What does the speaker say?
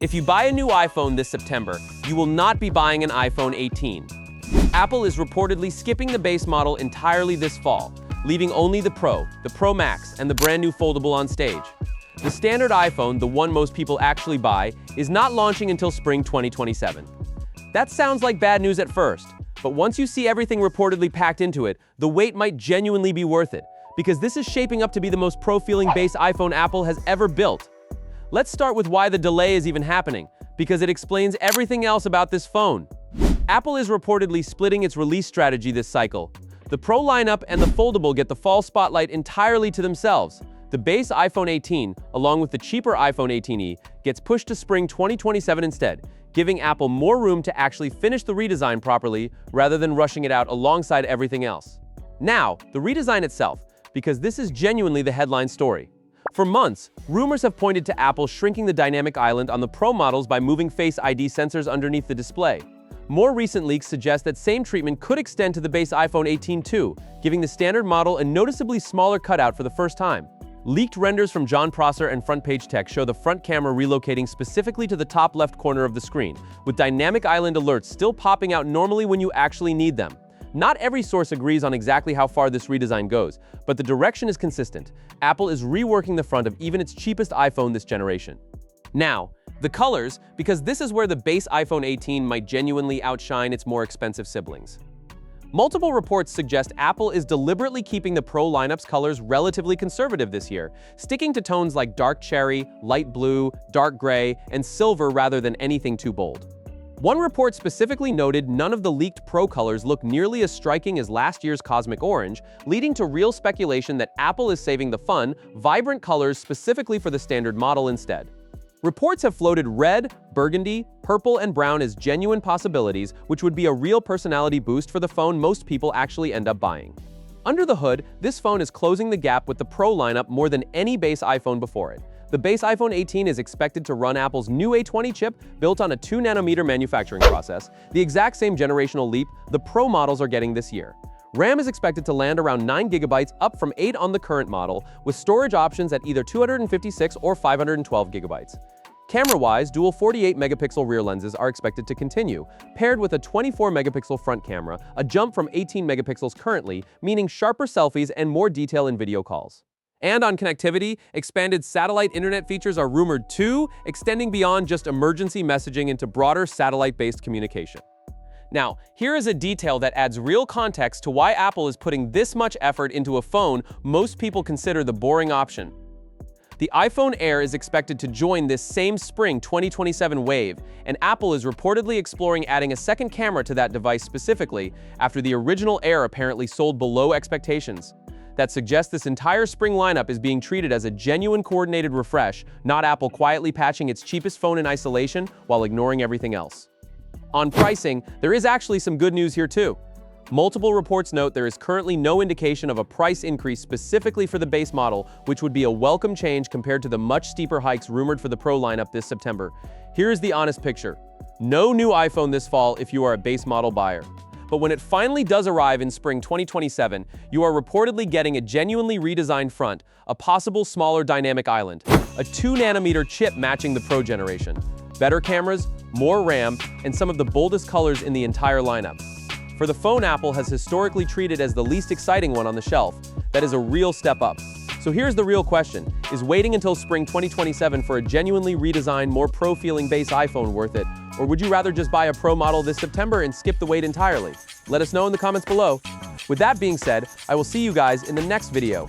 If you buy a new iPhone this September, you will not be buying an iPhone 18. Apple is reportedly skipping the base model entirely this fall, leaving only the Pro Max, and the brand new foldable on stage. The standard iPhone, the one most people actually buy, is not launching until spring 2027. That sounds like bad news at first, but once you see everything reportedly packed into it, the wait might genuinely be worth it, because this is shaping up to be the most pro-feeling base iPhone Apple has ever built. Let's start with why the delay is even happening, because it explains everything else about this phone. Apple is reportedly splitting its release strategy this cycle. The Pro lineup and the foldable get the fall spotlight entirely to themselves. The base iPhone 18, along with the cheaper iPhone 18e, gets pushed to spring 2027 instead, giving Apple more room to actually finish the redesign properly rather than rushing it out alongside everything else. Now, the redesign itself, because this is genuinely the headline story. For months, rumors have pointed to Apple shrinking the dynamic island on the Pro models by moving Face ID sensors underneath the display. More recent leaks suggest that same treatment could extend to the base iPhone 18 too, giving the standard model a noticeably smaller cutout for the first time. Leaked renders from John Prosser and Front Page Tech show the front camera relocating specifically to the top left corner of the screen, with dynamic island alerts still popping out normally when you actually need them. Not every source agrees on exactly how far this redesign goes, but the direction is consistent. Apple is reworking the front of even its cheapest iPhone this generation. Now, the colors, because this is where the base iPhone 18 might genuinely outshine its more expensive siblings. Multiple reports suggest Apple is deliberately keeping the Pro lineup's colors relatively conservative this year, sticking to tones like dark cherry, light blue, dark gray, and silver rather than anything too bold. One report specifically noted none of the leaked Pro colors look nearly as striking as last year's cosmic orange, leading to real speculation that Apple is saving the fun, vibrant colors specifically for the standard model instead. Reports have floated red, burgundy, purple, and brown as genuine possibilities, which would be a real personality boost for the phone most people actually end up buying. Under the hood, this phone is closing the gap with the Pro lineup more than any base iPhone before it. The base iPhone 18 is expected to run Apple's new A20 chip built on a 2nm manufacturing process, the exact same generational leap the Pro models are getting this year. RAM is expected to land around 9GB, up from 8 on the current model, with storage options at either 256 or 512GB. Camera-wise, dual 48-megapixel rear lenses are expected to continue, paired with a 24-megapixel front camera, a jump from 18 megapixels currently, meaning sharper selfies and more detail in video calls. And on connectivity, expanded satellite internet features are rumored too, extending beyond just emergency messaging into broader satellite-based communication. Now, here is a detail that adds real context to why Apple is putting this much effort into a phone most people consider the boring option. The iPhone Air is expected to join this same spring 2027 wave, and Apple is reportedly exploring adding a second camera to that device specifically, after the original Air apparently sold below expectations. That suggests this entire spring lineup is being treated as a genuine coordinated refresh, not Apple quietly patching its cheapest phone in isolation while ignoring everything else. On pricing, there is actually some good news here too. Multiple reports note there is currently no indication of a price increase specifically for the base model, which would be a welcome change compared to the much steeper hikes rumored for the Pro lineup this September. Here is the honest picture. No new iPhone this fall if you are a base model buyer. But when it finally does arrive in spring 2027, you are reportedly getting a genuinely redesigned front, a possible smaller dynamic island, a 2nm chip matching the Pro generation, better cameras, more RAM, and some of the boldest colors in the entire lineup. For the phone Apple has historically treated as the least exciting one on the shelf, that is a real step up. So here's the real question. Is waiting until spring 2027 for a genuinely redesigned, more pro-feeling base iPhone worth it? Or would you rather just buy a Pro model this September and skip the wait entirely? Let us know in the comments below. With that being said, I will see you guys in the next video.